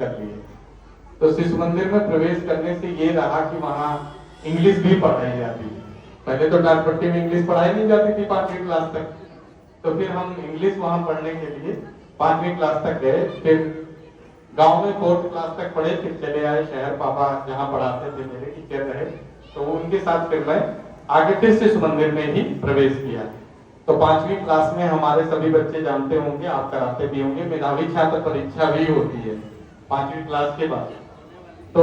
कर लिए। तो शिशु मंदिर में प्रवेश करने से ये रहा कि वहाँ इंग्लिश भी पढ़ाई जाती है। पहले तो डाकपट्टी में इंग्लिश पढ़ाई नहीं जाती थी 5वीं क्लास तक, तो फिर हम इंग्लिश वहाँ पढ़ने के लिए 5वीं क्लास तक गए। फिर गांव में 4th क्लास तक पढ़े, फिर चले आए शहर। पापा जहाँ पढ़ाते थे मेरे टीचर रहे, तो उनके साथ फिर मैं आगे फिर शिशु मंदिर में ही प्रवेश किया। तो 5वीं क्लास में हमारे सभी बच्चे जानते होंगे, आप कराते भी होंगे, मेधावी छात्र परीक्षा भी होती है 5वीं क्लास के बाद। तो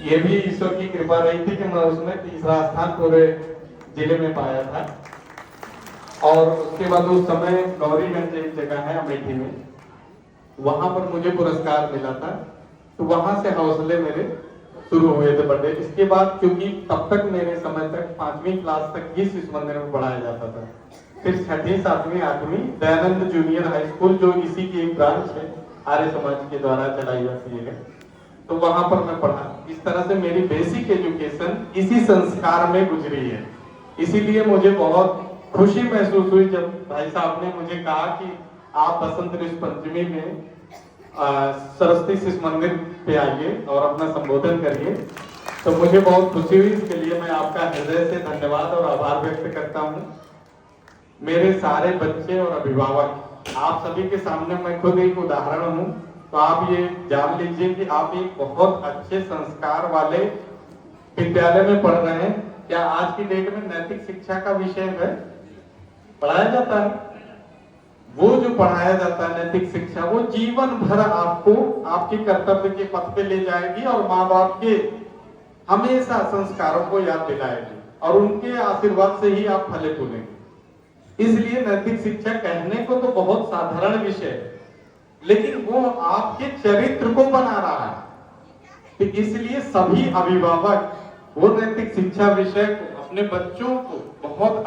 ये भी ईश्वर की कृपा रही थी कि मैं उसमें तीसरा स्थान पूरे जिले में पाया था। और उसके बाद उस समय गौरीगंज एक जगह है अमेठी में, वहां पर मुझे पुरस्कार मिला था। तो वहां से हौसले मेरे शुरू हुए थे बढ़ने। इसके बाद क्योंकि तब तक मेरे समय तक 5वीं क्लास तक ही शिशु मंदिर में पढ़ाया जाता था। फिर 6वीं 7वीं 8वीं दयानंद जूनियर हाई स्कूल, जो इसी की एक ब्रांच है, आर्य समाज के द्वारा चलाई जाती है, तो वहां पर मैं पढ़ा। इस तरह से मेरी बेसिक एजुकेशन इसी संस्कार में गुजरी है। इसीलिए मुझे बहुत खुशी महसूस हुई जब भाई साहब ने मुझे कहा कि आप बसंत ऋतु पंचमी में सरस्वती शिशु मंदिर पे आइए और अपना संबोधन करिए। तो मुझे बहुत खुशी हुई, इसके लिए मैं आपका हृदय से धन्यवाद और आभार व्यक्त करता हूँ। मेरे सारे बच्चे और अभिभावक, आप सभी के सामने मैं खुद एक उदाहरण हूँ, तो आप ये जान लीजिए कि आप एक बहुत अच्छे संस्कार वाले विद्यालय में पढ़ रहे हैं। क्या आज की डेट में नैतिक शिक्षा का विषय है पढ़ाया जाता है? वो जो पढ़ाया जाता है नैतिक शिक्षा, वो जीवन भर आपको आपके कर्तव्य के पथ पे ले जाएगी और माँ बाप के हमेशा संस्कारों को याद दिलाएगी और उनके आशीर्वाद से ही आप फले फूलेंगे। इसलिए नैतिक शिक्षा कहने को तो बहुत साधारण विषय है, लेकिन वो आपके चरित्र को बना रहा है। तो इसलिए सभी अभिभावक वो नैतिक शिक्षा विषय को अपने बच्चों को बहुत